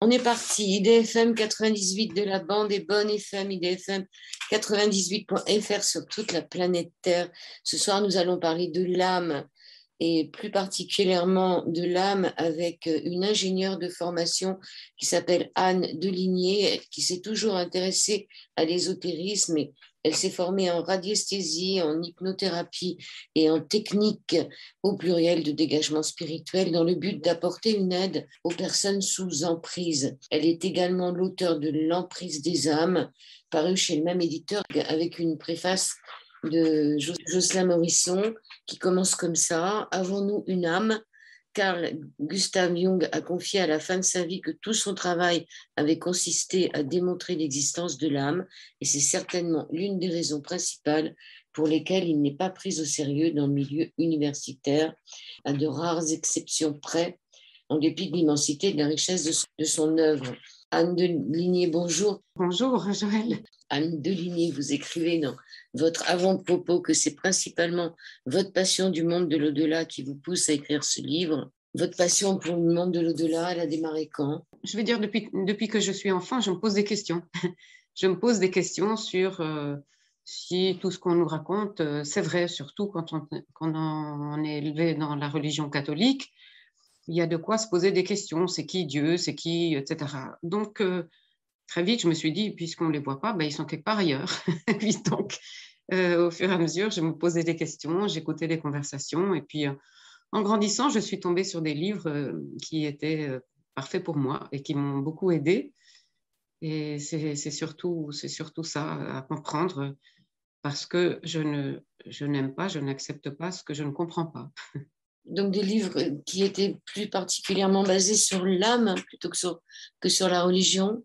On est parti, IDFM 98 de la bande est bonne FM, IDFM 98.fr sur toute la planète Terre. Ce soir, nous allons parler de l'âme et plus particulièrement de l'âme avec une ingénieure de formation qui s'appelle Anne Deligné, qui s'est toujours intéressée à l'ésotérisme et elle s'est formée en radiesthésie, en hypnothérapie et en technique au pluriel de dégagement spirituel dans le but d'apporter une aide aux personnes sous emprise. Elle est également l'auteur de L'emprise des âmes, paru chez le même éditeur avec une préface de Jocelyn Morisson qui commence comme ça. Avons-nous une âme? Carl Gustav Jung a confié à la fin de sa vie que tout son travail avait consisté à démontrer l'existence de l'âme et c'est certainement l'une des raisons principales pour lesquelles il n'est pas pris au sérieux dans le milieu universitaire, à de rares exceptions près, en dépit de l'immensité et de la richesse de son œuvre. Anne Deligné, bonjour. Bonjour, Joël. Anne Deligné, vous écrivez dans votre avant-propos que c'est principalement votre passion du monde de l'au-delà qui vous pousse à écrire ce livre. Votre passion pour le monde de l'au-delà, elle a démarré quand? Je veux dire, depuis que je suis enfant, je me pose des questions. Je me pose des questions sur si tout ce qu'on nous raconte, c'est vrai, surtout quand on est élevé dans la religion catholique. Il y a de quoi se poser des questions. C'est qui Dieu? C'est qui, etc. Donc, très vite, je me suis dit, puisqu'on ne les voit pas, ben, ils sont quelque part ailleurs. Puis donc, au fur et à mesure, je me posais des questions, j'écoutais des conversations. Et puis, en grandissant, je suis tombée sur des livres qui étaient parfaits pour moi et qui m'ont beaucoup aidée. Et c'est surtout ça à comprendre parce que je n'aime pas, je n'accepte pas ce que je ne comprends pas. Donc des livres qui étaient plus particulièrement basés sur l'âme plutôt que sur la religion.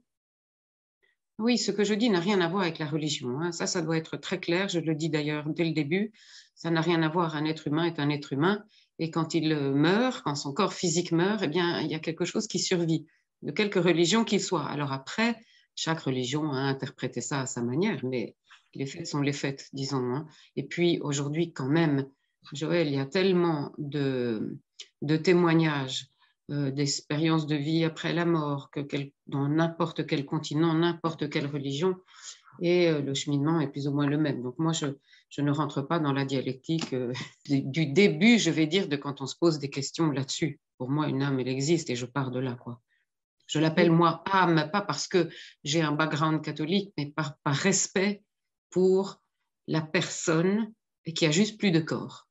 Oui, ce que je dis n'a rien à voir avec la religion. Hein. Ça doit être très clair. Je le dis d'ailleurs dès le début. Ça n'a rien à voir. Un être humain est un être humain. Et quand il meurt, quand son corps physique meurt, eh bien, il y a quelque chose qui survit, de quelque religion qu'il soit. Alors après, chaque religion a interprété ça à sa manière, mais les faits sont les faits, disons. Hein. Et puis aujourd'hui, quand même, Joël, il y a tellement de témoignages d'expériences de vie après la mort, dans n'importe quel continent, n'importe quelle religion, et le cheminement est plus ou moins le même. Donc moi, je ne rentre pas dans la dialectique du début, je vais dire, de quand on se pose des questions là-dessus. Pour moi, une âme, elle existe et je pars de là, quoi. Je l'appelle moi âme, pas parce que j'ai un background catholique, mais par respect pour la personne qui a juste plus de corps.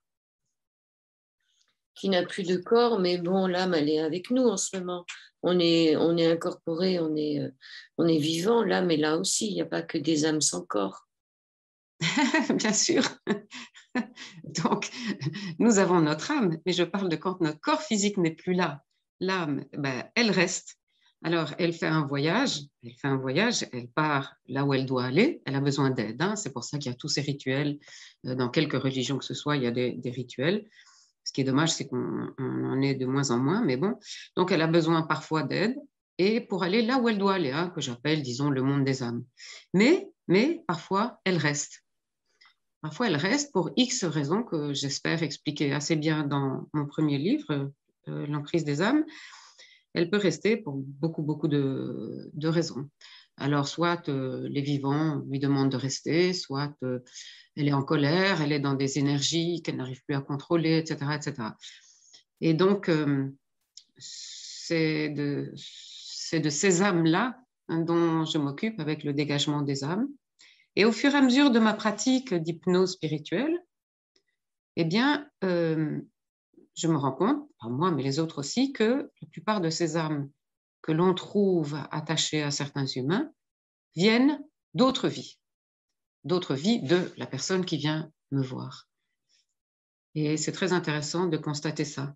Qui n'a plus de corps, mais bon, l'âme, elle est avec nous en ce moment. On est incorporé, on est vivant, l'âme est là aussi. Il n'y a pas que des âmes sans corps. Bien sûr. Donc, nous avons notre âme, mais je parle de quand notre corps physique n'est plus là. L'âme, ben, elle reste. Alors, elle fait un voyage, elle part là où elle doit aller, elle a besoin d'aide. Hein. C'est pour ça qu'il y a tous ces rituels. Dans quelques religions que ce soit, il y a des rituels. Ce qui est dommage, c'est qu'on en est de moins en moins, mais bon. Donc, elle a besoin parfois d'aide et pour aller là où elle doit aller, hein, que j'appelle, disons, le monde des âmes. Mais parfois, elle reste. Parfois, elle reste pour X raisons que j'espère expliquer assez bien dans mon premier livre, L'emprise des âmes. Elle peut rester pour beaucoup de raisons. Alors, soit les vivants lui demandent de rester, soit elle est en colère, elle est dans des énergies qu'elle n'arrive plus à contrôler, etc., etc. Et donc, c'est de ces âmes-là dont je m'occupe avec le dégagement des âmes. Et au fur et à mesure de ma pratique d'hypnose spirituelle, eh bien, je me rends compte, pas moi, mais les autres aussi, que la plupart de ces âmes que l'on trouve attachées à certains humains viennent d'autres vies de la personne qui vient me voir. Et c'est très intéressant de constater ça.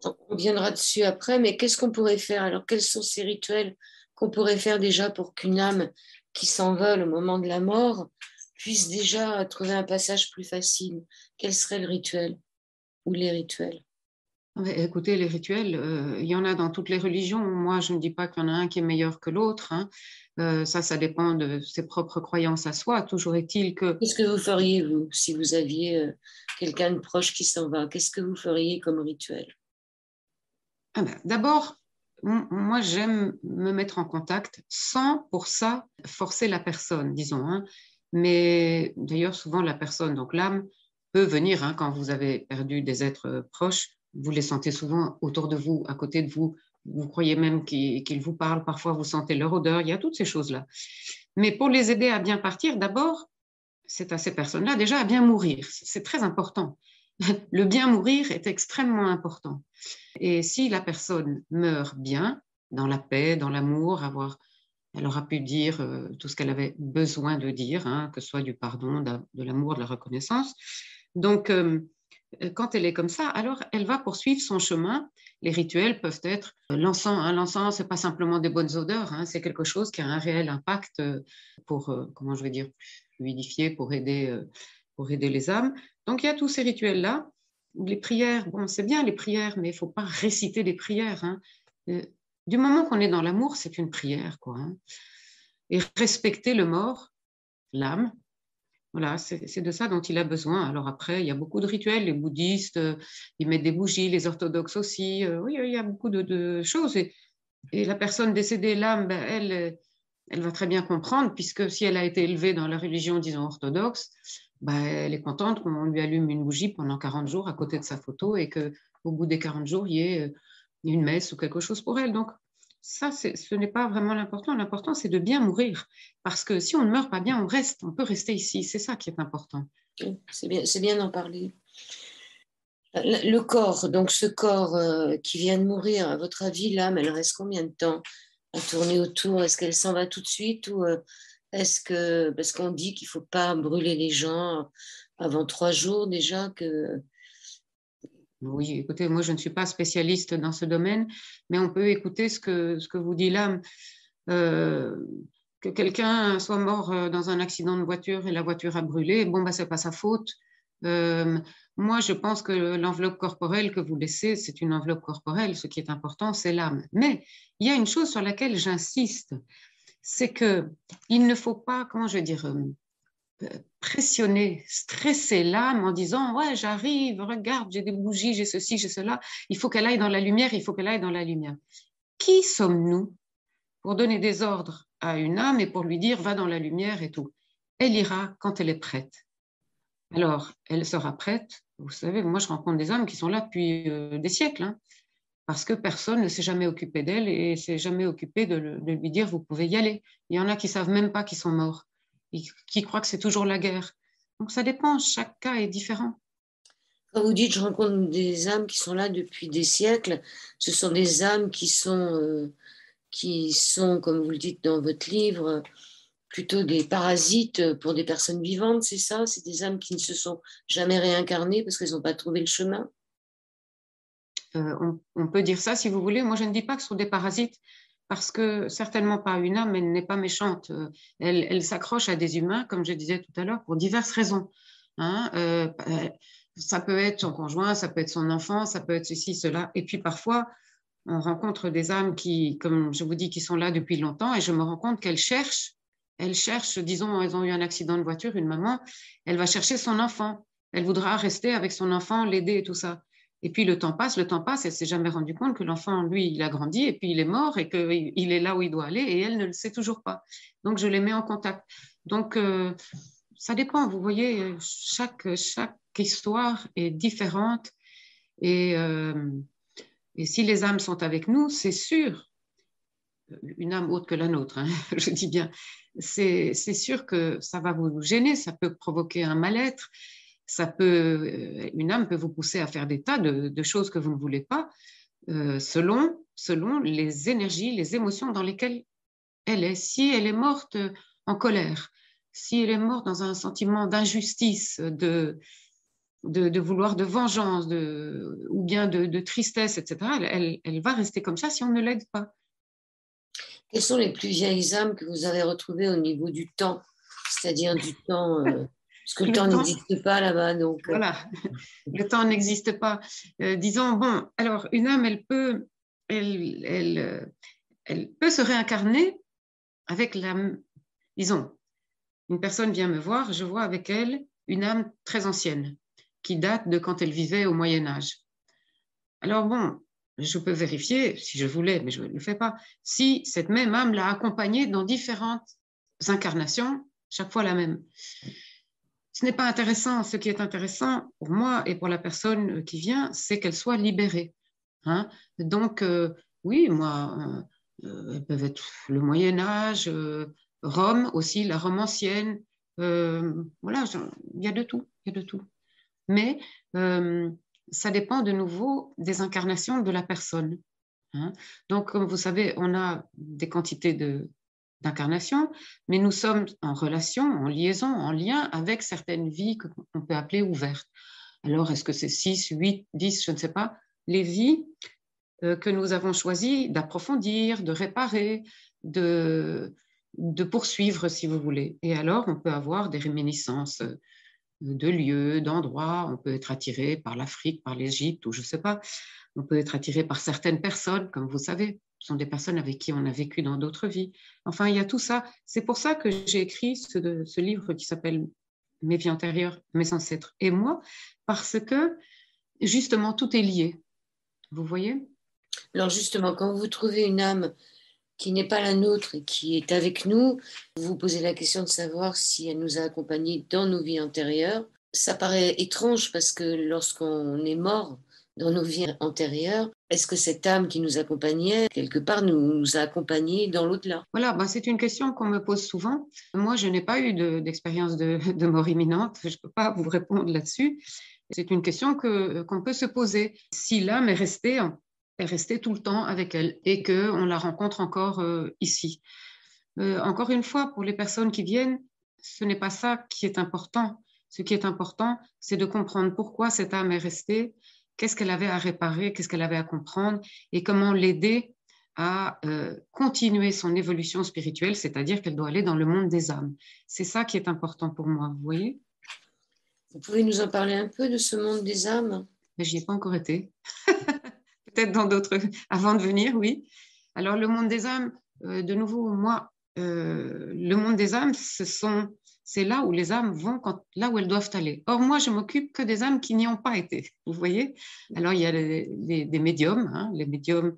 On reviendra dessus après, mais qu'est-ce qu'on pourrait faire? Alors, quels sont ces rituels qu'on pourrait faire déjà pour qu'une âme qui s'envole au moment de la mort puisse déjà trouver un passage plus facile? Quel serait le rituel ou les rituels? Écoutez, les rituels, il y en a dans toutes les religions. Moi, je ne dis pas qu'il y en a un qui est meilleur que l'autre. Hein. Ça dépend de ses propres croyances à soi. Toujours est-il que... Qu'est-ce que vous feriez, vous, si vous aviez quelqu'un de proche qui s'en va? Qu'est-ce que vous feriez comme rituel? Ah ben, d'abord, moi, j'aime me mettre en contact sans, pour ça, forcer la personne, disons. Hein. Mais d'ailleurs, souvent, la personne, donc l'âme, peut venir hein, quand vous avez perdu des êtres proches. Vous les sentez souvent autour de vous, à côté de vous. Vous croyez même qu'ils vous parlent. Parfois, vous sentez leur odeur. Il y a toutes ces choses-là. Mais pour les aider à bien partir, d'abord, c'est à ces personnes-là déjà à bien mourir. C'est très important. Le bien mourir est extrêmement important. Et si la personne meurt bien, dans la paix, dans l'amour, elle aura pu dire tout ce qu'elle avait besoin de dire, hein, que ce soit du pardon, de l'amour, de la reconnaissance. Donc, quand elle est comme ça, alors elle va poursuivre son chemin. Les rituels peuvent être l'encens. Hein. L'encens, ce n'est pas simplement des bonnes odeurs, hein, c'est quelque chose qui a un réel impact pour, comment je vais dire, fluidifier, pour aider les âmes. Donc, il y a tous ces rituels-là. Les prières, bon, c'est bien les prières, mais il ne faut pas réciter des prières. Hein. Du moment qu'on est dans l'amour, c'est une prière, quoi. Hein. Et respecter le mort, l'âme, voilà, c'est de ça dont il a besoin. Alors après, il y a beaucoup de rituels. Les bouddhistes, ils mettent des bougies, les orthodoxes aussi. Oui, il y a beaucoup de choses. Et la personne décédée, l'âme, ben, elle va très bien comprendre, puisque si elle a été élevée dans la religion, disons, orthodoxe, ben, elle est contente qu'on lui allume une bougie pendant 40 jours à côté de sa photo et qu'au bout des 40 jours, il y ait une messe ou quelque chose pour elle. Donc, ça, ce n'est pas vraiment l'important. L'important, c'est de bien mourir. Parce que si on ne meurt pas bien, on peut rester ici. C'est ça qui est important. C'est bien d'en parler. Le corps, donc ce corps qui vient de mourir, à votre avis, l'âme, elle reste combien de temps à tourner autour? Est-ce qu'elle s'en va tout de suite ou est-ce que, parce qu'on dit qu'il ne faut pas brûler les gens avant 3 jours déjà que... Oui, écoutez, moi, je ne suis pas spécialiste dans ce domaine, mais on peut écouter ce que vous dit l'âme. Que quelqu'un soit mort dans un accident de voiture et la voiture a brûlé, bon, bah, ce n'est pas sa faute. Moi, je pense que l'enveloppe corporelle que vous laissez, c'est une enveloppe corporelle. Ce qui est important, c'est l'âme. Mais il y a une chose sur laquelle j'insiste, c'est qu'il ne faut pas, comment je vais dire, pressionner, stresser l'âme en disant « Ouais, j'arrive, regarde, j'ai des bougies, j'ai ceci, j'ai cela. Il faut qu'elle aille dans la lumière, il faut qu'elle aille dans la lumière. » Qui sommes-nous pour donner des ordres à une âme et pour lui dire « Va dans la lumière » et tout? Elle ira quand elle est prête. Alors, elle sera prête. Vous savez, moi, je rencontre des âmes qui sont là depuis des siècles, hein, parce que personne ne s'est jamais occupé d'elle et s'est jamais occupé de lui dire « Vous pouvez y aller ». Il y en a qui ne savent même pas qu'ils sont morts, et qui croient que c'est toujours la guerre. Donc, ça dépend. Chaque cas est différent. Quand vous dites « Je rencontre des âmes qui sont là depuis des siècles », ce sont des âmes qui sont, comme vous le dites dans votre livre, plutôt des parasites pour des personnes vivantes, c'est ça? C'est des âmes qui ne se sont jamais réincarnées parce qu'elles n'ont pas trouvé le chemin? On peut dire ça si vous voulez. Moi, je ne dis pas que ce sont des parasites parce que certainement pas une âme, elle n'est pas méchante. Elle s'accroche à des humains, comme je disais tout à l'heure, pour diverses raisons. Hein. Ça peut être son conjoint, ça peut être son enfant, ça peut être ceci, cela. Et puis parfois, on rencontre des âmes qui, comme je vous dis, qui sont là depuis longtemps et je me rends compte qu'elles cherchent, disons, elles ont eu un accident de voiture, une maman, elle va chercher son enfant. Elle voudra rester avec son enfant, l'aider et tout ça. Et puis le temps passe, elle ne s'est jamais rendu compte que l'enfant, lui, il a grandi et puis il est mort et qu'il est là où il doit aller et elle ne le sait toujours pas. Donc je les mets en contact. Donc ça dépend, vous voyez, chaque histoire est différente et si les âmes sont avec nous, c'est sûr, une âme autre que la nôtre, hein, je dis bien, c'est sûr que ça va vous gêner, ça peut provoquer un mal-être. Une âme peut vous pousser à faire des tas de choses que vous ne voulez pas, selon les énergies, les émotions dans lesquelles elle est. Si elle est morte en colère, si elle est morte dans un sentiment d'injustice, de vouloir de vengeance, ou bien de tristesse, etc., elle va rester comme ça si on ne l'aide pas. Quelles sont les plus vieilles âmes que vous avez retrouvées au niveau du temps? C'est-à-dire du temps... parce que le temps n'existe pas là-bas. Donc, voilà, le temps n'existe pas. Disons, bon, alors une âme, elle peut se réincarner avec disons, une personne vient me voir, je vois avec elle une âme très ancienne qui date de quand elle vivait au Moyen Âge. Alors bon, Je peux vérifier si je voulais, mais je ne le fais pas, si cette même âme l'a accompagné dans différentes incarnations, chaque fois la même. Ce n'est pas intéressant. Ce qui est intéressant pour moi et pour la personne qui vient, c'est qu'elle soit libérée. Hein. Donc, oui, moi, elles peuvent être le Moyen-Âge, Rome aussi, la Rome ancienne. Voilà, il y a de tout, il y a de tout. Mais ça dépend de nouveau des incarnations de la personne. Hein. Donc, comme vous savez, on a des quantités d'incarnations, mais nous sommes en relation, en liaison, en lien avec certaines vies qu'on peut appeler ouvertes. Alors, est-ce que c'est 6, 8, 10, je ne sais pas. Les vies que nous avons choisi d'approfondir, de réparer, de poursuivre, si vous voulez. Et alors, on peut avoir des réminiscences de lieux, d'endroits. On peut être attiré par l'Afrique, par l'Égypte, ou je ne sais pas. On peut être attiré par certaines personnes, comme vous savez. Ce sont des personnes avec qui on a vécu dans d'autres vies. Enfin, il y a tout ça. C'est pour ça que j'ai écrit ce livre qui s'appelle Mes vies antérieures, mes ancêtres et moi, parce que justement, tout est lié. Vous voyez? Alors justement, quand vous trouvez une âme qui n'est pas la nôtre et qui est avec nous, vous vous posez la question de savoir si elle nous a accompagnés dans nos vies antérieures. Ça paraît étrange parce que lorsqu'on est mort dans nos vies antérieures, est-ce que cette âme qui nous accompagnait, quelque part, nous a accompagnés dans l'au-delà? Voilà, ben c'est une question qu'on me pose souvent. Moi, je n'ai pas eu d'expérience de mort imminente. Je ne peux pas vous répondre là-dessus. C'est une question qu'on peut se poser. Si l'âme est restée tout le temps avec elle et qu'on la rencontre encore ici. Encore une fois, pour les personnes qui viennent, ce n'est pas ça qui est important. Ce qui est important, c'est de comprendre pourquoi cette âme est restée, qu'est-ce qu'elle avait à réparer, qu'est-ce qu'elle avait à comprendre et comment l'aider à continuer son évolution spirituelle, c'est-à-dire qu'elle doit aller dans le monde des âmes. C'est ça qui est important pour moi, vous voyez? Vous pouvez nous en parler un peu de ce monde des âmes? Mais j'y ai pas encore été. Peut-être dans d'autres, avant de venir, oui. Alors, le monde des âmes, de nouveau, moi, le monde des âmes, c'est là où les âmes vont, là où elles doivent aller. Or, moi, je m'occupe que des âmes qui n'y ont pas été, vous voyez? Alors, il y a des médiums, hein, les médiums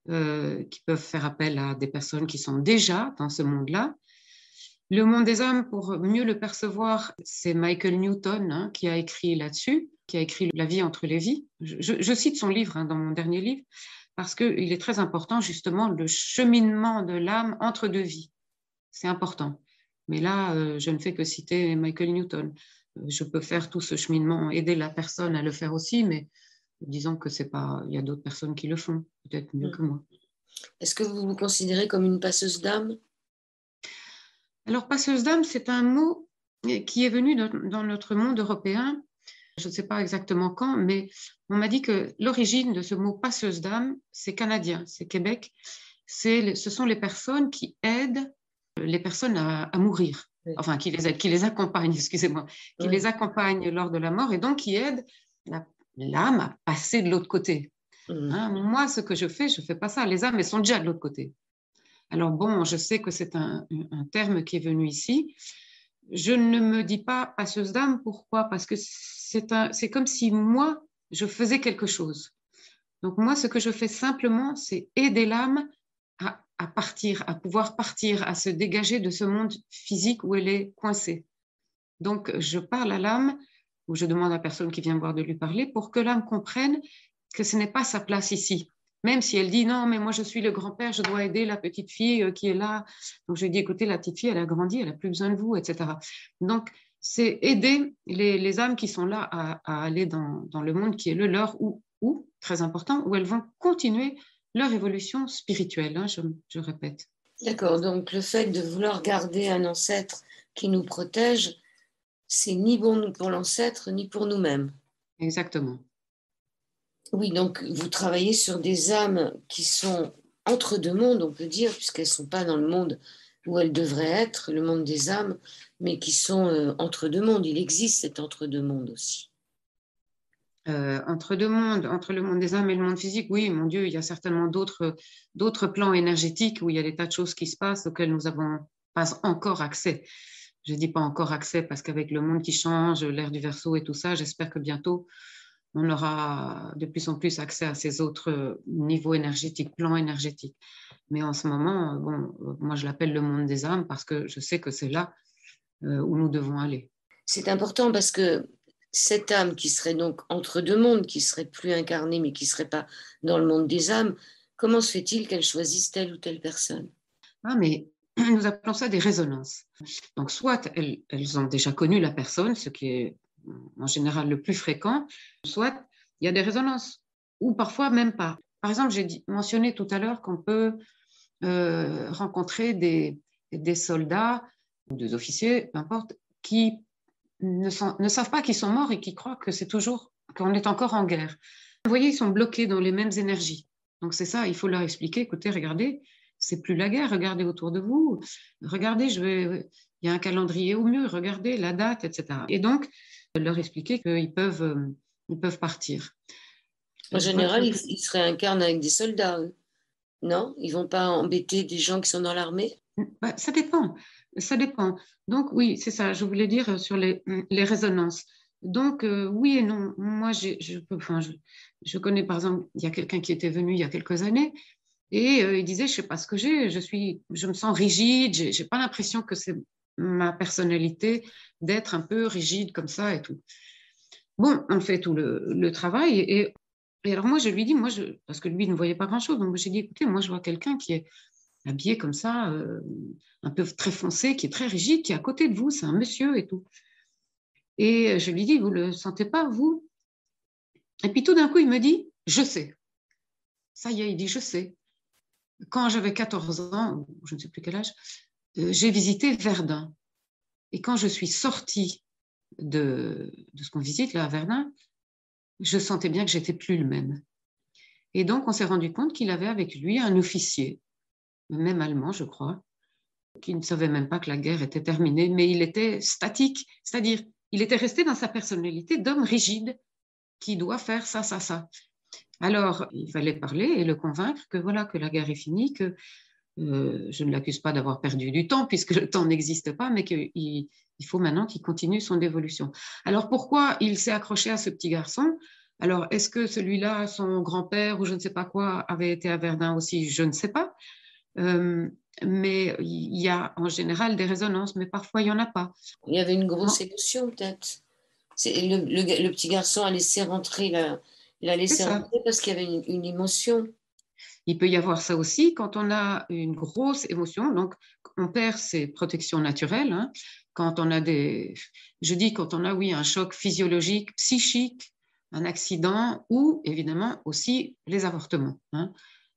qui peuvent faire appel à des personnes qui sont déjà dans ce monde-là. Le monde des âmes, pour mieux le percevoir, c'est Michael Newton hein, qui a écrit là-dessus, qui a écrit La vie entre les vies. Je cite son livre hein, dans mon dernier livre, parce qu'il est très important justement le cheminement de l'âme entre deux vies. C'est important. Mais là, je ne fais que citer Michael Newton. Je peux faire tout ce cheminement, aider la personne à le faire aussi, mais disons que c'est pas. Il y a d'autres personnes qui le font, peut-être mieux que moi. Est-ce que vous vous considérez comme une passeuse d'âme? Alors, passeuse d'âme, c'est un mot qui est venu dans notre monde européen. Je ne sais pas exactement quand, mais on m'a dit que l'origine de ce mot passeuse d'âme, c'est canadien, c'est Québec. Ce sont les personnes qui aident les personnes à mourir. Oui. Enfin, qui les accompagnent, excusez-moi, qui les accompagnent lors de la mort et donc qui aident l'âme à passer de l'autre côté. Hein, moi, ce que je fais pas ça. Les âmes, elles sont déjà de l'autre côté. Alors bon, je sais que c'est un terme qui est venu ici. Je ne me dis pas passeuse d'âme. Pourquoi? Parce que c'est comme si moi, je faisais quelque chose. Donc moi, ce que je fais simplement, c'est aider l'âme à partir, à pouvoir partir, à se dégager de ce monde physique où elle est coincée. Donc je parle à l'âme, ou je demande à la personne qui vient me voir de lui parler, pour que l'âme comprenne que ce n'est pas sa place ici. Même si elle dit non, mais moi je suis le grand-père, je dois aider la petite fille qui est là. Donc je lui dis écoutez, la petite fille, elle a grandi, elle n'a plus besoin de vous, etc. Donc c'est aider les âmes qui sont là à aller dans le monde qui est le leur, ou très important, où elles vont continuer leur évolution spirituelle, hein, je répète. D'accord, donc le fait de vouloir garder un ancêtre qui nous protège, c'est ni bon pour l'ancêtre, ni pour nous-mêmes. Exactement. Oui, donc vous travaillez sur des âmes qui sont entre deux mondes, on peut dire, puisqu'elles ne sont pas dans le monde où elles devraient être, le monde des âmes, mais qui sont entre deux mondes. Il existe cet entre deux mondes aussi. Entre deux mondes, entre le monde des âmes et le monde physique, oui, mon Dieu, il y a certainement d'autres plans énergétiques où il y a des tas de choses qui se passent auxquelles nous n'avons pas encore accès. Je ne dis pas encore accès parce qu'avec le monde qui change, l'ère du Verseau et tout ça, j'espère que bientôt on aura de plus en plus accès à ces autres niveaux énergétiques, plans énergétiques. Mais en ce moment, bon, moi je l'appelle le monde des âmes parce que je sais que c'est là où nous devons aller. C'est important parce que cette âme qui serait donc entre deux mondes, qui serait plus incarnée, mais qui ne serait pas dans le monde des âmes, comment se fait-il qu'elle choisisse telle ou telle personne? Ah, mais nous appelons ça des résonances. Donc, soit elles ont déjà connu la personne, ce qui est en général le plus fréquent, soit il y a des résonances, ou parfois même pas. Par exemple, j'ai mentionné tout à l'heure qu'on peut rencontrer des soldats ou des officiers, peu importe, qui ne savent pas qu'ils sont morts et qui croient que c'est toujours, qu'on est encore en guerre. Vous voyez, ils sont bloqués dans les mêmes énergies. Donc c'est ça, il faut leur expliquer, écoutez, regardez, c'est plus la guerre, regardez autour de vous, regardez, il y a un calendrier au mur, regardez la date, etc. Et donc, leur expliquer qu'ils peuvent partir. En général, ils se réincarnent avec des soldats, eux. Non? Ils ne vont pas embêter des gens qui sont dans l'armée? Bah, ça dépend, ça dépend. Donc oui, c'est ça, je voulais dire sur les résonances. Donc oui et non. Moi, je connais par exemple, il y a quelqu'un qui était venu il y a quelques années et il disait, je sais pas ce que j'ai, je me sens rigide, j'ai pas l'impression que c'est ma personnalité d'être un peu rigide comme ça et tout. Bon, on fait tout le travail et alors moi je lui dis, parce que lui ne voyait pas grand-chose, donc j'ai dit, écoutez, moi je vois quelqu'un qui est habillé comme ça, un peu très foncé, qui est très rigide, qui est à côté de vous, c'est un monsieur et tout. Et je lui dis, vous ne le sentez pas, vous? Et puis tout d'un coup, il me dit, je sais. Ça y est, il dit, je sais. Quand j'avais 14 ans, je ne sais plus quel âge, j'ai visité Verdun. Et quand je suis sortie de ce qu'on visite là à Verdun, je sentais bien que j'étais plus le même. Et donc, on s'est rendu compte qu'il avait avec lui un officier, même allemand, je crois, qui ne savait même pas que la guerre était terminée, mais il était statique, c'est-à-dire il était resté dans sa personnalité d'homme rigide qui doit faire ça, ça, ça. Alors, il fallait parler et le convaincre que voilà, que la guerre est finie, que je ne l'accuse pas d'avoir perdu du temps puisque le temps n'existe pas, mais qu'il faut maintenant qu'il continue son évolution. Alors, pourquoi il s'est accroché à ce petit garçon? Alors, est-ce que celui-là, son grand-père ou je ne sais pas quoi, avait été à Verdun aussi? Je ne sais pas. Mais il y a en général des résonances, mais parfois il n'y en a pas. Il y avait une grosse émotion, peut-être. Le petit garçon a laissé rentrer, il a C'est laissé ça. rentrer parce qu'il y avait une émotion. Il peut y avoir ça aussi quand on a une grosse émotion, donc on perd ses protections naturelles. Hein, quand on a je dis quand on a, oui, un choc physiologique, psychique, un accident ou évidemment aussi les avortements. Hein,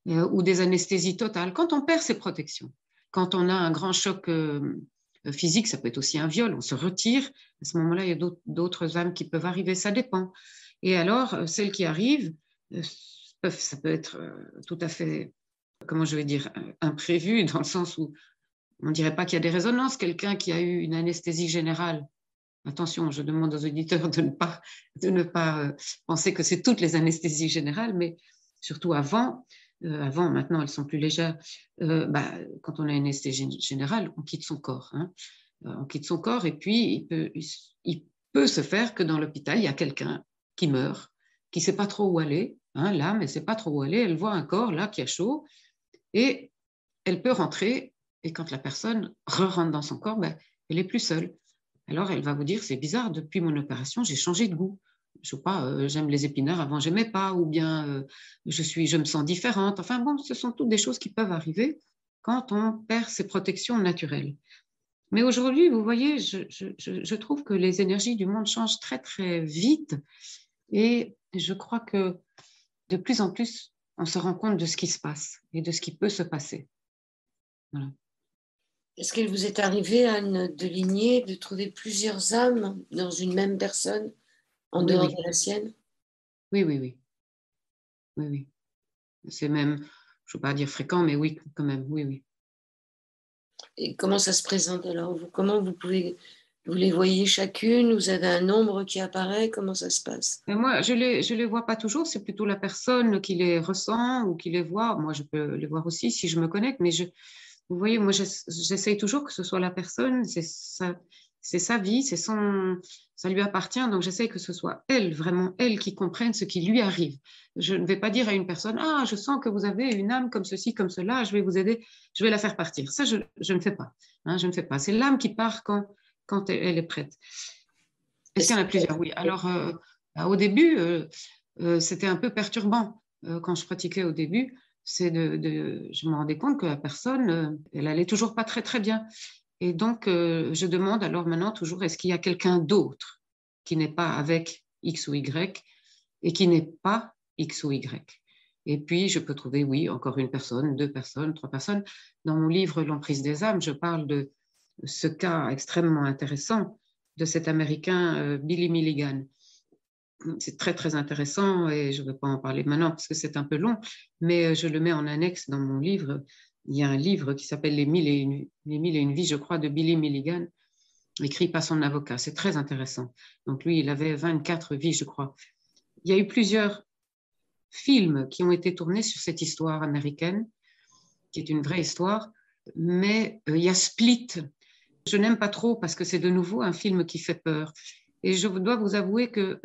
ou des anesthésies totales, quand on perd ses protections, quand on a un grand choc physique, ça peut être aussi un viol, on se retire, à ce moment-là, il y a d'autres âmes qui peuvent arriver, ça dépend. Et alors, celles qui arrivent, ça peut être tout à fait, comment je vais dire, imprévu, dans le sens où on ne dirait pas qu'il y a des résonances. Quelqu'un qui a eu une anesthésie générale, attention, je demande aux auditeurs de ne pas penser que c'est toutes les anesthésies générales, mais surtout avant, maintenant elles sont plus légères, quand on a une anesthésie générale, on quitte son corps. Hein. On quitte son corps et puis il peut se faire que dans l'hôpital, il y a quelqu'un qui meurt, qui ne sait pas trop où aller, hein, là, mais ne sait pas trop où aller, elle voit un corps là qui a chaud et elle peut rentrer et quand la personne rentre dans son corps, elle est plus seule. Alors elle va vous dire, c'est bizarre, depuis mon opération, j'ai changé de goût. Je sais pas, j'aime les épinards, avant j'aimais pas, ou bien je me sens différente. Enfin bon, ce sont toutes des choses qui peuvent arriver quand on perd ses protections naturelles. Mais aujourd'hui, vous voyez, je trouve que les énergies du monde changent très très vite et je crois que de plus en plus, on se rend compte de ce qui se passe et de ce qui peut se passer. Voilà. Est-ce qu'il vous est arrivé, Anne de Ligné, de trouver plusieurs âmes dans une même personne, en Oui, dehors oui. de la sienne? Oui, oui, oui. Oui, oui. C'est même, je ne veux pas dire fréquent, mais oui, quand même, oui, oui. Et comment ça se présente alors? Comment vous les voyez chacune? Vous avez un nombre qui apparaît? Comment ça se passe? Mais moi, je les vois pas toujours, c'est plutôt la personne qui les ressent ou qui les voit. Moi, je peux les voir aussi si je me connecte, mais vous voyez, moi, j'essaye toujours que ce soit la personne. c'est sa vie, ça lui appartient. Donc j'essaie que ce soit elle, vraiment elle, qui comprenne ce qui lui arrive. Je ne vais pas dire à une personne, ah, je sens que vous avez une âme comme ceci, comme cela, je vais vous aider, je vais la faire partir. Ça, je ne fais pas. Hein, je ne fais pas. C'est l'âme qui part quand elle est prête. Est-ce qu'il y en a plusieurs? Oui. Alors, au début, c'était un peu perturbant quand je pratiquais au début. Je me rendais compte que la personne, elle allait toujours pas très très bien. Et donc, je demande alors maintenant toujours, est-ce qu'il y a quelqu'un d'autre qui n'est pas avec X ou Y et qui n'est pas X ou Y? Et puis, je peux trouver, oui, encore une personne, 2 personnes, 3 personnes. Dans mon livre L'emprise des âmes, je parle de ce cas extrêmement intéressant de cet Américain Billy Milligan. C'est très, très intéressant et je ne vais pas en parler maintenant parce que c'est un peu long, mais je le mets en annexe dans mon livre. Il y a un livre qui s'appelle Les 1001 vies, je crois, de Billy Milligan, écrit par son avocat. C'est très intéressant. Donc lui, il avait 24 vies, je crois. Il y a eu plusieurs films qui ont été tournés sur cette histoire américaine, qui est une vraie histoire, mais il y a Split. Je n'aime pas trop parce que c'est de nouveau un film qui fait peur. Et je dois vous avouer que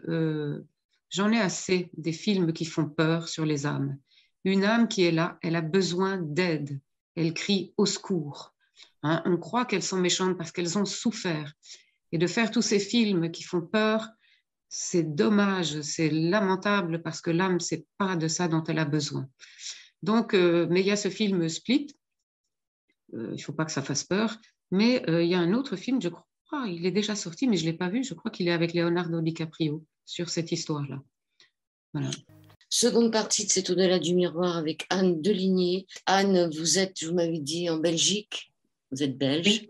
j'en ai assez des films qui font peur sur les âmes. Une âme qui est là, elle a besoin d'aide. Elle crie au secours. Hein, on croit qu'elles sont méchantes parce qu'elles ont souffert. Et de faire tous ces films qui font peur, c'est dommage, c'est lamentable parce que l'âme, c'est pas de ça dont elle a besoin. Donc, mais il y a ce film Split. Il ne faut pas que ça fasse peur. Mais il y a un autre film, je crois, il est déjà sorti, mais je ne l'ai pas vu. Je crois qu'il est avec Leonardo DiCaprio sur cette histoire-là. Voilà. Seconde partie de cet au-delà du miroir avec Anne Deligné. Anne, vous m'avez dit, en Belgique. Vous êtes belge.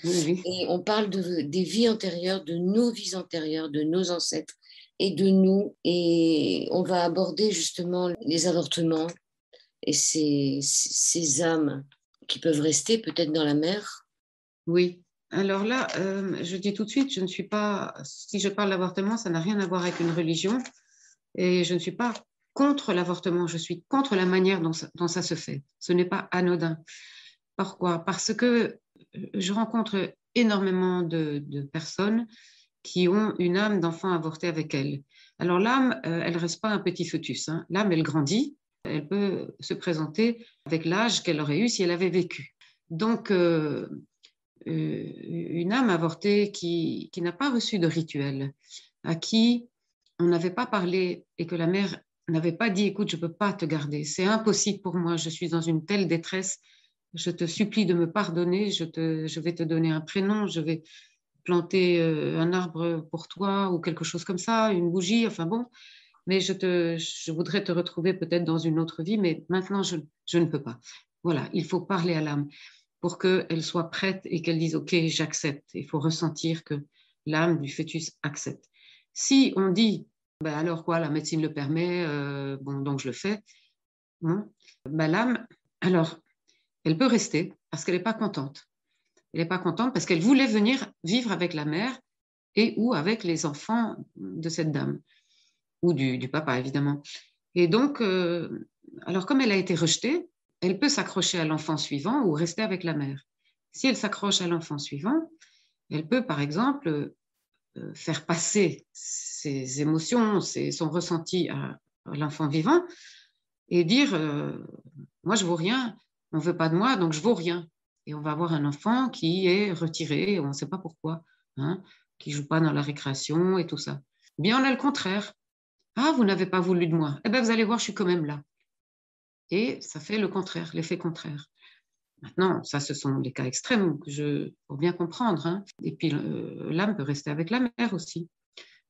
Oui, oui. Et on parle des vies antérieures, de nos vies antérieures, de nos ancêtres et de nous. Et on va aborder justement les avortements et ces âmes qui peuvent rester peut-être dans la mer. Oui. Alors là, je dis tout de suite, je ne suis pas, si je parle d'avortement, ça n'a rien à voir avec une religion et je ne suis pas contre l'avortement, je suis contre la manière dont ça se fait. Ce n'est pas anodin. Pourquoi? Parce que je rencontre énormément de personnes qui ont une âme d'enfant avorté avec elles. Alors l'âme, elle ne reste pas un petit fœtus. Hein. L'âme, elle grandit, elle peut se présenter avec l'âge qu'elle aurait eu si elle avait vécu. Donc, une âme avortée qui n'a pas reçu de rituel, à qui on n'avait pas parlé et que la mère n'avait pas dit, écoute, je ne peux pas te garder, c'est impossible pour moi, je suis dans une telle détresse, je te supplie de me pardonner, je vais te donner un prénom, je vais planter un arbre pour toi ou quelque chose comme ça, une bougie, enfin bon, mais je voudrais te retrouver peut-être dans une autre vie, mais maintenant je ne peux pas. Voilà, il faut parler à l'âme pour qu'elle soit prête et qu'elle dise, OK, j'accepte. Il faut ressentir que l'âme du fœtus accepte. Si on dit, ben alors quoi, la médecine le permet, bon, donc je le fais, hein, ben l'âme, alors, elle peut rester parce qu'elle n'est pas contente. Elle n'est pas contente parce qu'elle voulait venir vivre avec la mère et ou avec les enfants de cette dame, ou du papa, évidemment. Et donc, alors comme elle a été rejetée, elle peut s'accrocher à l'enfant suivant ou rester avec la mère. Si elle s'accroche à l'enfant suivant, elle peut, par exemple, faire passer ses émotions, son ressenti à l'enfant vivant et dire moi, je ne vaux rien, on ne veut pas de moi, donc je ne vaux rien. Et on va avoir un enfant qui est retiré, on ne sait pas pourquoi, hein, qui ne joue pas dans la récréation et tout ça. Bien, on a le contraire. Ah, vous n'avez pas voulu de moi. Eh bien, vous allez voir, je suis quand même là. Et ça fait le contraire, l'effet contraire. Maintenant, ça, ce sont les cas extrêmes pour bien comprendre. Hein. Et puis, l'âme peut rester avec la mère aussi.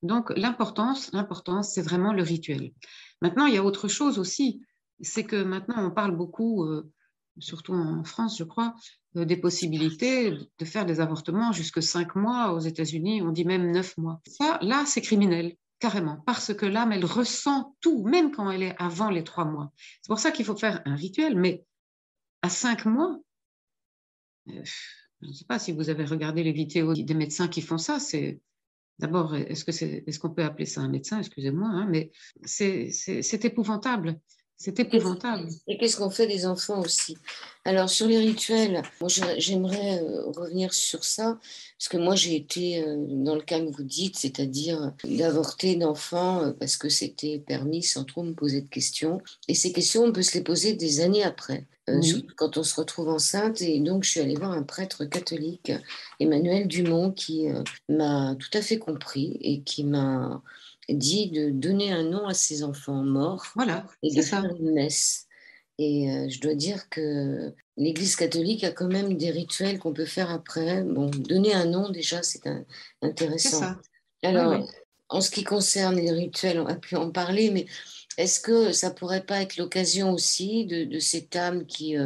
Donc, l'importance, c'est vraiment le rituel. Maintenant, il y a autre chose aussi. C'est que maintenant, on parle beaucoup, surtout en France, je crois, des possibilités de faire des avortements jusque 5 mois. Aux États-Unis, on dit même 9 mois. Ça, là, c'est criminel. Carrément, parce que l'âme, elle ressent tout, même quand elle est avant les 3 mois. C'est pour ça qu'il faut faire un rituel, mais à 5 mois, je ne sais pas si vous avez regardé les vidéos des médecins qui font ça, c'est d'abord, est-ce qu'on peut appeler ça un médecin, excusez-moi, hein, mais c'est épouvantable. C'est épouvantable. Et qu'est-ce qu'on fait des enfants aussi? Alors, sur les rituels, moi, j'aimerais revenir sur ça, parce que moi, j'ai été dans le cas que vous dites, c'est-à-dire d'avorter d'enfants parce que c'était permis sans trop me poser de questions. Et ces questions, on peut se les poser des années après, Oui, surtout quand on se retrouve enceinte. Et donc, je suis allée voir un prêtre catholique, Emmanuel Dumont, qui m'a tout à fait compris et qui m'a dit de donner un nom à ses enfants morts voilà, et c'est de ça. faire une messe. Et je dois dire que l'Église catholique a quand même des rituels qu'on peut faire après. Bon, donner un nom déjà, c'est C'est intéressant. ça. Oui, Alors, oui. en ce qui concerne les rituels, on a pu en parler, mais est-ce que ça pourrait pas être l'occasion aussi de cette âme qui,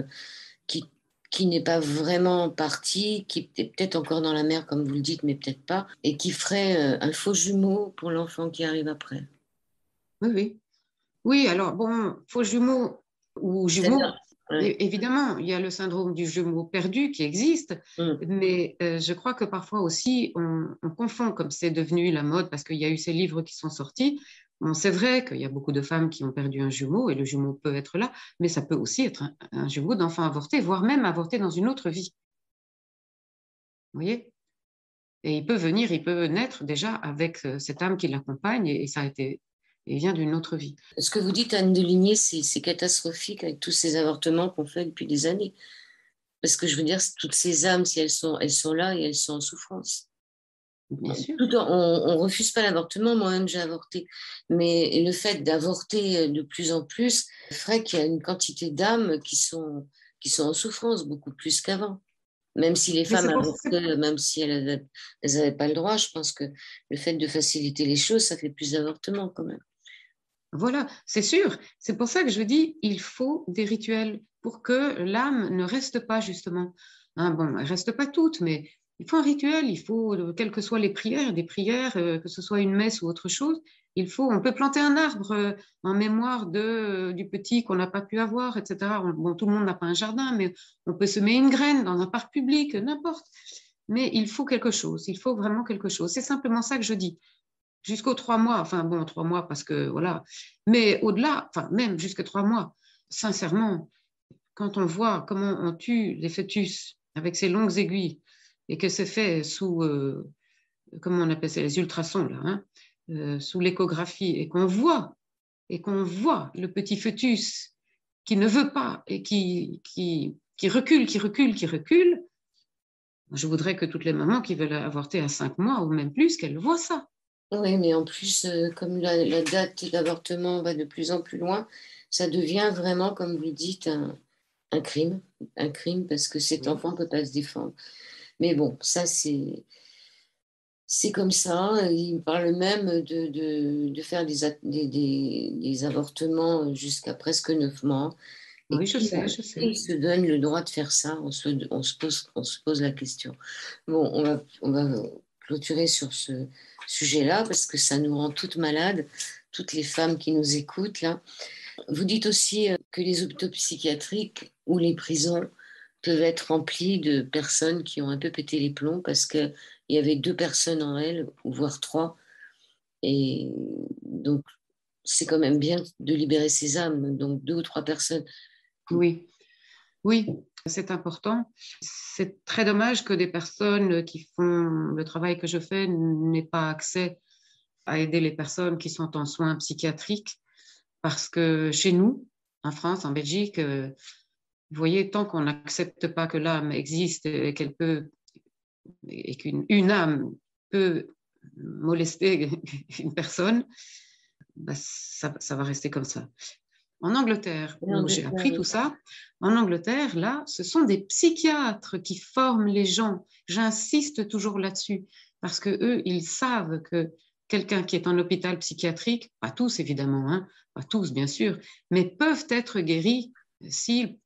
qui n'est pas vraiment partie, qui est peut-être encore dans la mer, comme vous le dites, mais peut-être pas, et qui ferait un faux jumeau pour l'enfant qui arrive après? Oui, oui. Oui, alors bon, faux jumeaux ou C'est-à-dire, jumeaux, ouais. évidemment, il y a le syndrome du jumeau perdu qui existe, Mm. mais je crois que parfois aussi on confond, comme c'est devenu la mode, parce qu'il y a eu ces livres qui sont sortis. Bon, c'est vrai qu'il y a beaucoup de femmes qui ont perdu un jumeau et le jumeau peut être là, mais ça peut aussi être un jumeau d'enfant avorté, voire même avorté dans une autre vie. Vous voyez? Et il peut venir, il peut naître déjà avec cette âme qui l'accompagne et ça a été, il vient d'une autre vie. Ce que vous dites, Anne de Ligné, c'est catastrophique avec tous ces avortements qu'on fait depuis des années. Parce que je veux dire, toutes ces âmes, si elles sont là et elles sont en souffrance. Bien sûr. On refuse pas l'avortement, moi-même j'ai avorté. Mais le fait d'avorter de plus en plus ferait qu'il y a une quantité d'âmes qui sont en souffrance, beaucoup plus qu'avant. Même si les Mais femmes c'est pour, avortaient, même si elles n'avaient pas le droit, je pense que le fait de faciliter les choses, ça fait plus d'avortements quand même. voilà, c'est sûr. C'est pour ça que je dis, il faut des rituels pour que l'âme ne reste pas justement. Hein, bon, elle reste pas toute, mais il faut un rituel. Il faut, quelles que soient les prières, des prières, que ce soit une messe ou autre chose, il faut. On peut planter un arbre en mémoire du petit qu'on n'a pas pu avoir, etc. Bon, tout le monde n'a pas un jardin, mais on peut semer une graine dans un parc public, n'importe. Mais il faut quelque chose. Il faut vraiment quelque chose. C'est simplement ça que je dis jusqu'aux 3 mois, enfin bon, 3 mois parce que voilà, mais au-delà, enfin même jusqu'à 3 mois, sincèrement, quand on voit comment on tue les fœtus avec ces longues aiguilles et que c'est fait sous, comment on appelle ça, les ultrasons là, hein, sous l'échographie et qu'on voit le petit fœtus qui ne veut pas et qui recule, qui recule, qui recule, je voudrais que toutes les mamans qui veulent avorter à 5 mois ou même plus, qu'elles voient ça. Oui, mais en plus, comme la date d'avortement va de plus en plus loin, ça devient vraiment, comme vous le dites, un crime. Un crime parce que cet Oui. enfant ne peut pas se défendre. Mais bon, ça, c'est comme ça. Il parle même de faire des avortements jusqu'à presque 9 mois. Et Oui, je sais, je sais. qui se donne le droit de faire ça? On se pose la question. Bon, on va clôturer sur ce sujet-là parce que ça nous rend toutes malades, toutes les femmes qui nous écoutent là. Vous dites aussi que les hôpitaux psychiatriques ou les prisons peuvent être remplis de personnes qui ont un peu pété les plombs parce qu'il y avait 2 personnes en elles, ou voire 3. Et donc, c'est quand même bien de libérer ces âmes. Donc, 2 ou 3 personnes. Oui, oui, c'est important. C'est très dommage que des personnes qui font le travail que je fais n'aient pas accès à aider les personnes qui sont en soins psychiatriques parce que chez nous, en France, en Belgique, vous voyez, tant qu'on n'accepte pas que l'âme existe et qu'elle peut, et qu'une âme peut molester une personne, bah, ça va rester comme ça. En Angleterre, En où j'ai Angleterre, appris tout ça, en Angleterre, là, ce sont des psychiatres qui forment les gens. J'insiste toujours là-dessus, parce que eux, ils savent que quelqu'un qui est en hôpital psychiatrique, pas tous évidemment, hein, pas tous bien sûr, mais peuvent être guéris s'ils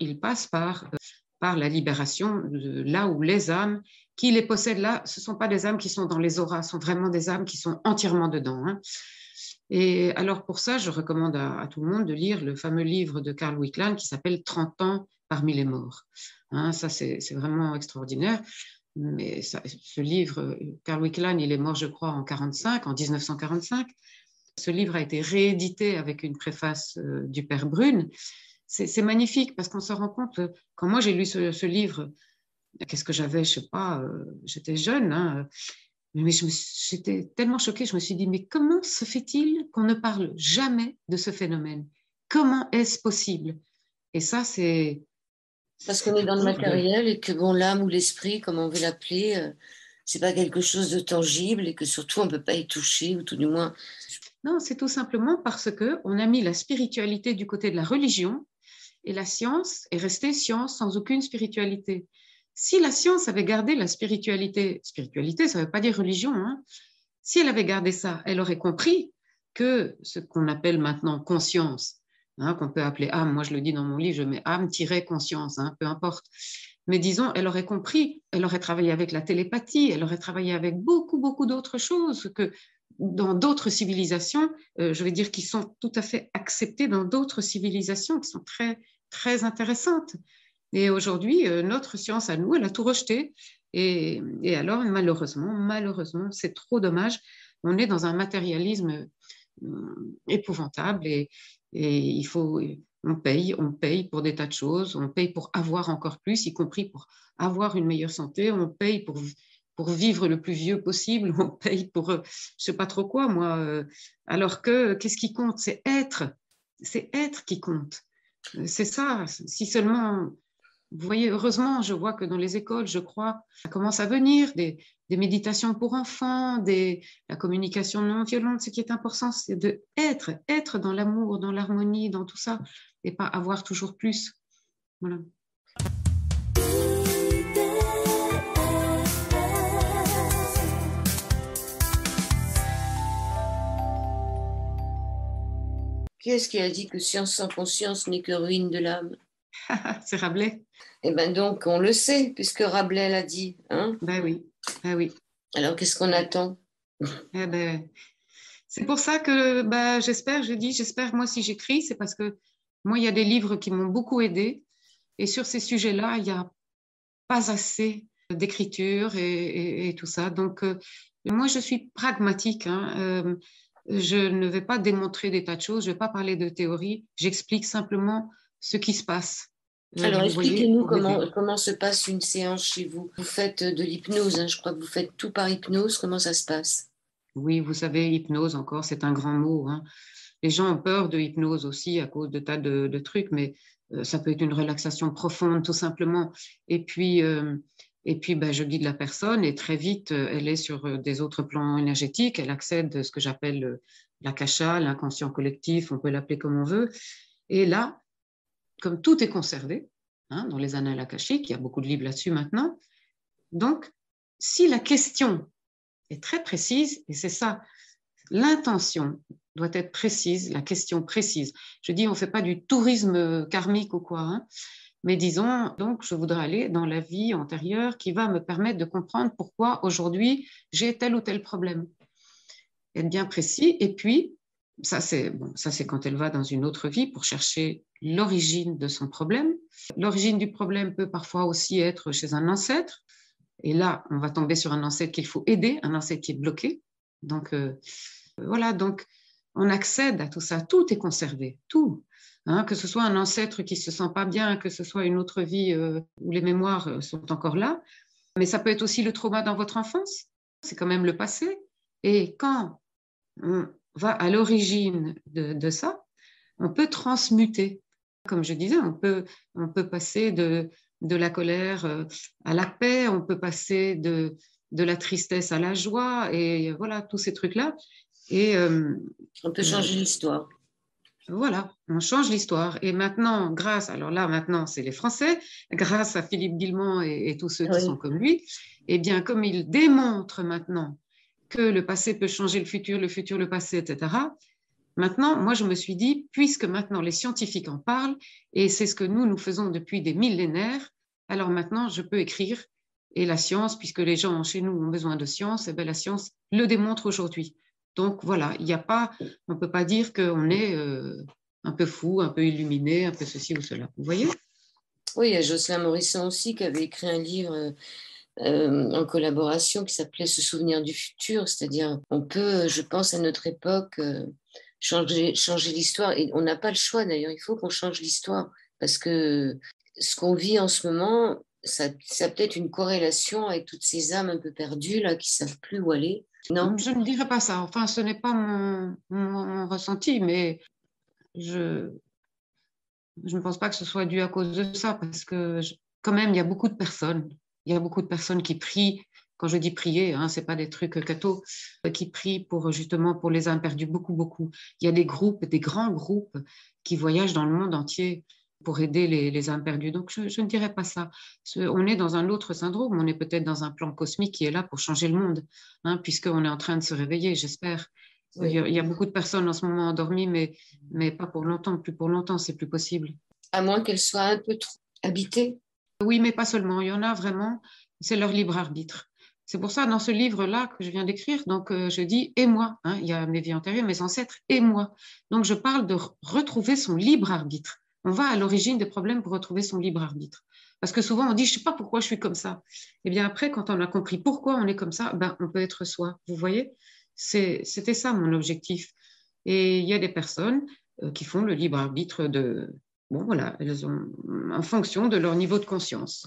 ils passent par la libération de là où les âmes qui les possèdent là, ce ne sont pas des âmes qui sont dans les auras, ce sont vraiment des âmes qui sont entièrement dedans. Hein. Et alors pour ça, je recommande à tout le monde de lire le fameux livre de Carl Wickland qui s'appelle 30 ans parmi les morts. Hein, ça, c'est vraiment extraordinaire. Mais ça, ce livre, Carl Wickland, il est mort, je crois, en 1945. Ce livre a été réédité avec une préface du père Brune. C'est magnifique parce qu'on se rend compte, quand moi j'ai lu ce livre, qu'est-ce que j'avais, je sais pas, j'étais jeune, hein, mais j'étais tellement choquée, je me suis dit, mais comment se fait-il qu'on ne parle jamais de ce phénomène? Comment est-ce possible? Et ça, c'est... Parce qu'on est dans le matériel et que bon, l'âme ou l'esprit, comme on veut l'appeler, c'est pas quelque chose de tangible et que surtout on peut pas y toucher, ou tout du moins. Non, c'est tout simplement parce qu'on a mis la spiritualité du côté de la religion et la science est restée science sans aucune spiritualité. Si la science avait gardé la spiritualité, spiritualité, ça ne veut pas dire religion, hein, si elle avait gardé ça, elle aurait compris que ce qu'on appelle maintenant conscience, hein, qu'on peut appeler âme, moi je le dis dans mon livre, je mets âme-conscience, hein, peu importe. Mais disons, elle aurait compris, elle aurait travaillé avec la télépathie, elle aurait travaillé avec beaucoup, beaucoup d'autres choses que dans d'autres civilisations, je vais dire qui sont tout à fait acceptées dans d'autres civilisations qui sont très, très intéressantes. Et aujourd'hui, notre science à nous, elle a tout rejeté. Et alors, malheureusement, c'est trop dommage. On est dans un matérialisme épouvantable et on paye pour des tas de choses, on paye pour avoir encore plus, y compris pour avoir une meilleure santé, on paye pour vivre le plus vieux possible, on paye pour je sais pas trop quoi, moi. Alors que, qu'est-ce qui compte? C'est être qui compte. C'est ça, si seulement... Vous voyez, heureusement, je vois que dans les écoles, je crois, ça commence à venir des méditations pour enfants, la communication non violente. Ce qui est important, c'est être dans l'amour, dans l'harmonie, dans tout ça, et pas avoir toujours plus. Voilà. Qui est-ce qui a dit que science sans conscience n'est que ruine de l'âme? C'est Rabelais. Eh bien donc, on le sait, puisque Rabelais l'a dit. Hein? Ben oui, ben oui. Alors, qu'est-ce qu'on attend? Eh ben, c'est pour ça que j'espère, moi, si j'écris, c'est parce que moi, il y a des livres qui m'ont beaucoup aidée. Et sur ces sujets-là, il n'y a pas assez d'écriture et tout ça. Donc, moi, je suis pragmatique. Hein. Je ne vais pas démontrer des tas de choses, je ne vais pas parler de théorie, j'explique simplement ce qui se passe. Alors, expliquez-nous voyez, comment se passe une séance chez vous. Vous faites de l'hypnose, hein, je crois que vous faites tout par hypnose. Comment ça se passe? Oui, vous savez, hypnose encore, c'est un grand mot. Hein. Les gens ont peur de hypnose aussi à cause de tas de trucs, mais ça peut être une relaxation profonde, tout simplement. Et puis ben, je guide la personne et très vite, elle est sur des autres plans énergétiques. Elle accède à ce que j'appelle l'akasha, l'inconscient collectif, on peut l'appeler comme on veut. Et là, comme tout est conservé, hein, dans les annales akashiques, il y a beaucoup de livres là-dessus maintenant. Donc, si la question est très précise, et c'est ça, l'intention doit être précise, la question précise. Je dis, on ne fait pas du tourisme karmique ou quoi, hein, mais disons, donc, je voudrais aller dans la vie antérieure qui va me permettre de comprendre pourquoi aujourd'hui j'ai tel ou tel problème. Être bien précis, et puis, ça c'est quand elle va dans une autre vie pour chercher l'origine de son problème. L'origine du problème peut parfois aussi être chez un ancêtre, et là, on va tomber sur un ancêtre qu'il faut aider, un ancêtre qui est bloqué. Donc, voilà, donc on accède à tout ça, tout est conservé, tout. Hein, que ce soit un ancêtre qui ne se sent pas bien, que ce soit une autre vie où les mémoires sont encore là, mais ça peut être aussi le trauma dans votre enfance, c'est quand même le passé. Et quand on va à l'origine de ça, on peut transmuter. Comme je disais, on peut passer de la colère à la paix, on peut passer de la tristesse à la joie, et voilà, tous ces trucs-là. Et on peut changer l'histoire. Voilà, on change l'histoire. Et maintenant, maintenant, c'est les Français, grâce à Philippe Guillemont et tous ceux qui sont comme lui, eh bien, comme il démontre maintenant que le passé peut changer le futur le passé, etc., maintenant, moi, je me suis dit, puisque maintenant les scientifiques en parlent, et c'est ce que nous faisons depuis des millénaires, alors maintenant, je peux écrire. Et la science, puisque les gens chez nous ont besoin de science, eh bien, la science le démontre aujourd'hui. Donc voilà, on ne peut pas dire qu'on est un peu fou, un peu illuminé, un peu ceci ou cela. Vous voyez? Oui, il y a Jocelyn Morisson aussi qui avait écrit un livre en collaboration qui s'appelait Se souvenir du futur, c'est-à-dire on peut, je pense à notre époque, changer l'histoire. Et on n'a pas le choix d'ailleurs, il faut qu'on change l'histoire parce que ce qu'on vit en ce moment, ça a peut-être une corrélation avec toutes ces âmes un peu perdues là qui ne savent plus où aller. Non? Je ne dirais pas ça. Enfin, ce n'est pas mon ressenti, mais je ne pense pas que ce soit dû à cause de ça, parce que quand même, il y a beaucoup de personnes. Il y a beaucoup de personnes qui prient. Quand je dis prier, hein, ce n'est pas des trucs cathos, qui prient pour justement pour les âmes perdues, beaucoup, beaucoup. Il y a des groupes, des grands groupes qui voyagent dans le monde entier pour aider les âmes perdues. Donc, je ne dirais pas ça. On est dans un autre syndrome. On est peut-être dans un plan cosmique qui est là pour changer le monde, hein, puisqu'on est en train de se réveiller, j'espère. Oui. Il y a beaucoup de personnes en ce moment endormies, mais pas pour longtemps. Plus pour longtemps, c'est plus possible. À moins qu'elles soient un peu trop habitées. Oui, mais pas seulement. Il y en a vraiment, c'est leur libre arbitre. C'est pour ça, dans ce livre-là que je viens d'écrire, donc je dis « et moi hein ». Il y a mes vies antérieures, mes ancêtres, et moi. Donc, je parle de retrouver son libre arbitre. On va à l'origine des problèmes pour retrouver son libre arbitre. Parce que souvent, on dit « je ne sais pas pourquoi je suis comme ça ». Et bien après, quand on a compris pourquoi on est comme ça, ben, on peut être soi. Vous voyez, c'était ça mon objectif. Et il y a des personnes qui font le libre arbitre de... Bon, voilà, elles ont, en fonction de leur niveau de conscience.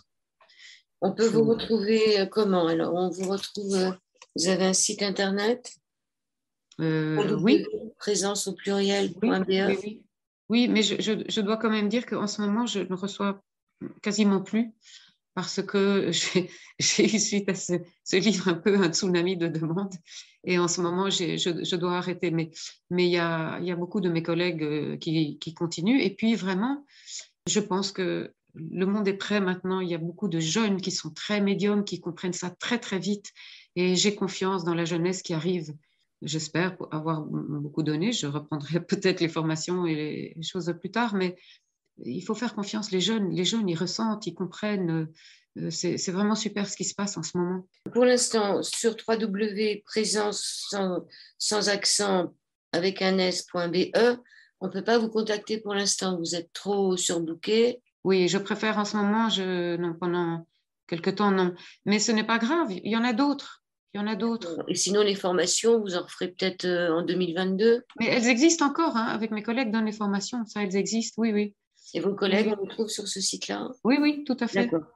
On peut vous retrouver comment? Alors, on vous retrouve, vous avez un site internet? Oui. Présence au pluriel.be. Oui, mais je dois quand même dire qu'en ce moment, je ne reçois quasiment plus parce que j'ai eu suite à ce livre un peu un tsunami de demandes et en ce moment, je dois arrêter. Mais il y a beaucoup de mes collègues qui continuent et puis vraiment, je pense que le monde est prêt maintenant. Il y a beaucoup de jeunes qui sont très médiums, qui comprennent ça très, très vite et j'ai confiance dans la jeunesse qui arrive. J'espère avoir beaucoup donné. Je reprendrai peut-être les formations et les choses plus tard, mais il faut faire confiance. Les jeunes, ils ressentent, ils comprennent. C'est vraiment super ce qui se passe en ce moment. Pour l'instant, sur www.présence sans accent avec un s.be, on ne peut pas vous contacter pour l'instant. Vous êtes trop surbooké. Oui, je préfère en ce moment, non, pendant quelque temps, non. Mais ce n'est pas grave, il y en a d'autres. Il y en a d'autres. Et sinon, les formations, vous en referez peut-être en 2022. Mais elles existent encore, hein, avec mes collègues dans les formations. Ça, elles existent, oui, oui. Et vos collègues, on les trouve sur ce site-là? Oui, oui, tout à fait. D'accord.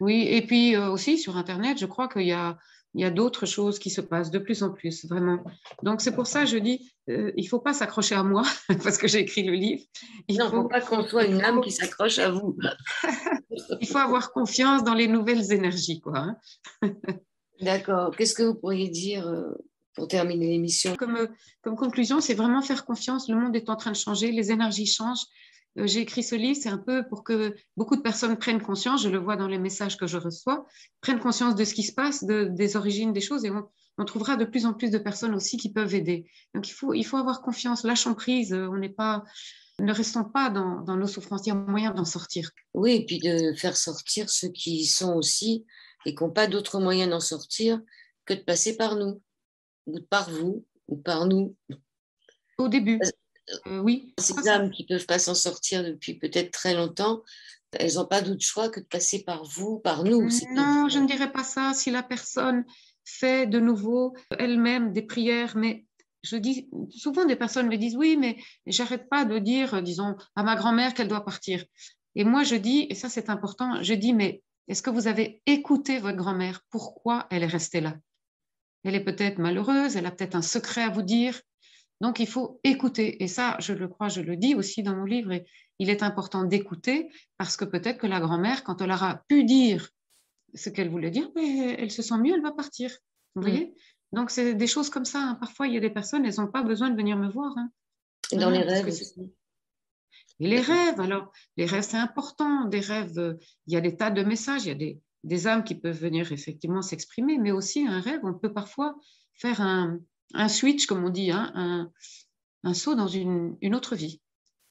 Oui, et puis aussi sur Internet, je crois qu'il y a d'autres choses qui se passent de plus en plus, vraiment. Donc, c'est pour ça que je dis, il ne faut pas s'accrocher à moi, parce que j'ai écrit le livre. Il ne faut pas qu'on soit une âme qui s'accroche à vous. Il faut avoir confiance dans les nouvelles énergies, quoi. Hein. D'accord. Qu'est-ce que vous pourriez dire pour terminer l'émission? Comme conclusion, c'est vraiment faire confiance. Le monde est en train de changer, les énergies changent. J'ai écrit ce livre, c'est un peu pour que beaucoup de personnes prennent conscience, je le vois dans les messages que je reçois, prennent conscience de ce qui se passe, des origines des choses, et on trouvera de plus en plus de personnes aussi qui peuvent aider. Donc il faut avoir confiance, lâchons prise, ne restons pas dans nos souffrances, il y a moyen d'en sortir. Oui, et puis de faire sortir ceux qui y sont aussi et qui n'ont pas d'autre moyen d'en sortir que de passer par nous, ou par vous, ou par nous. Au début. Oui. Ces âmes qui ne peuvent pas s'en sortir depuis peut-être très longtemps, elles n'ont pas d'autre choix que de passer par vous, par nous. Non, je ne dirais pas ça. Si la personne fait de nouveau elle-même des prières, mais je dis souvent des personnes me disent oui, mais j'arrête pas de dire, disons, à ma grand-mère qu'elle doit partir. Et moi je dis, et ça c'est important, je dis mais est-ce que vous avez écouté votre grand-mère? Pourquoi elle est restée là? Elle est peut-être malheureuse, elle a peut-être un secret à vous dire. Donc, il faut écouter. Et ça, je le crois, je le dis aussi dans mon livre. Et il est important d'écouter parce que peut-être que la grand-mère, quand elle aura pu dire ce qu'elle voulait dire, elle se sent mieux, elle va partir. Vous voyez? Donc, c'est des choses comme ça. Hein. Parfois, il y a des personnes, elles n'ont pas besoin de venir me voir. Hein. Et dans les rêves aussi. Et les rêves, alors, les rêves, c'est important. Des rêves, il y a des tas de messages, il y a des âmes qui peuvent venir effectivement s'exprimer, mais aussi un rêve, on peut parfois faire un switch, comme on dit, hein, un saut dans une autre vie,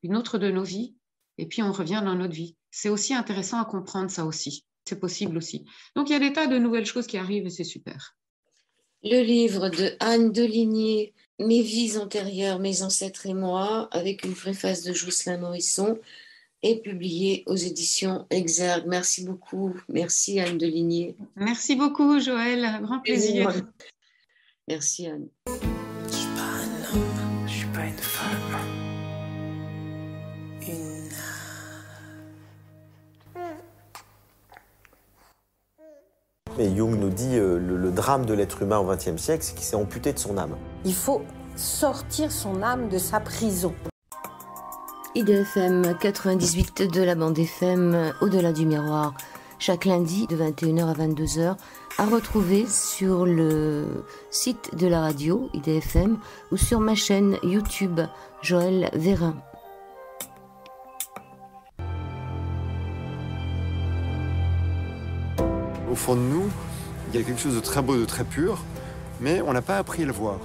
une autre de nos vies, et puis on revient dans notre vie. C'est aussi intéressant à comprendre ça aussi. C'est possible aussi. Donc, il y a des tas de nouvelles choses qui arrivent et c'est super. Le livre de Anne Deligné, Mes vies antérieures, mes ancêtres et moi, avec une préface de Jocelyn Morisson, et publié aux éditions Exergue. Merci beaucoup. Merci Anne Deligné. Merci beaucoup Joël, un grand plaisir. Merci Anne. Je suis pas un homme, je suis pas une femme. Et Jung nous dit le drame de l'être humain au XXe siècle, c'est qu'il s'est amputé de son âme. Il faut sortir son âme de sa prison. IDFM 98 de la bande FM Au-delà du miroir, chaque lundi de 21h à 22h, à retrouver sur le site de la radio IDFM ou sur ma chaîne YouTube Joël Vérin. Au fond de nous, il y a quelque chose de très beau, de très pur, mais on n'a pas appris à le voir.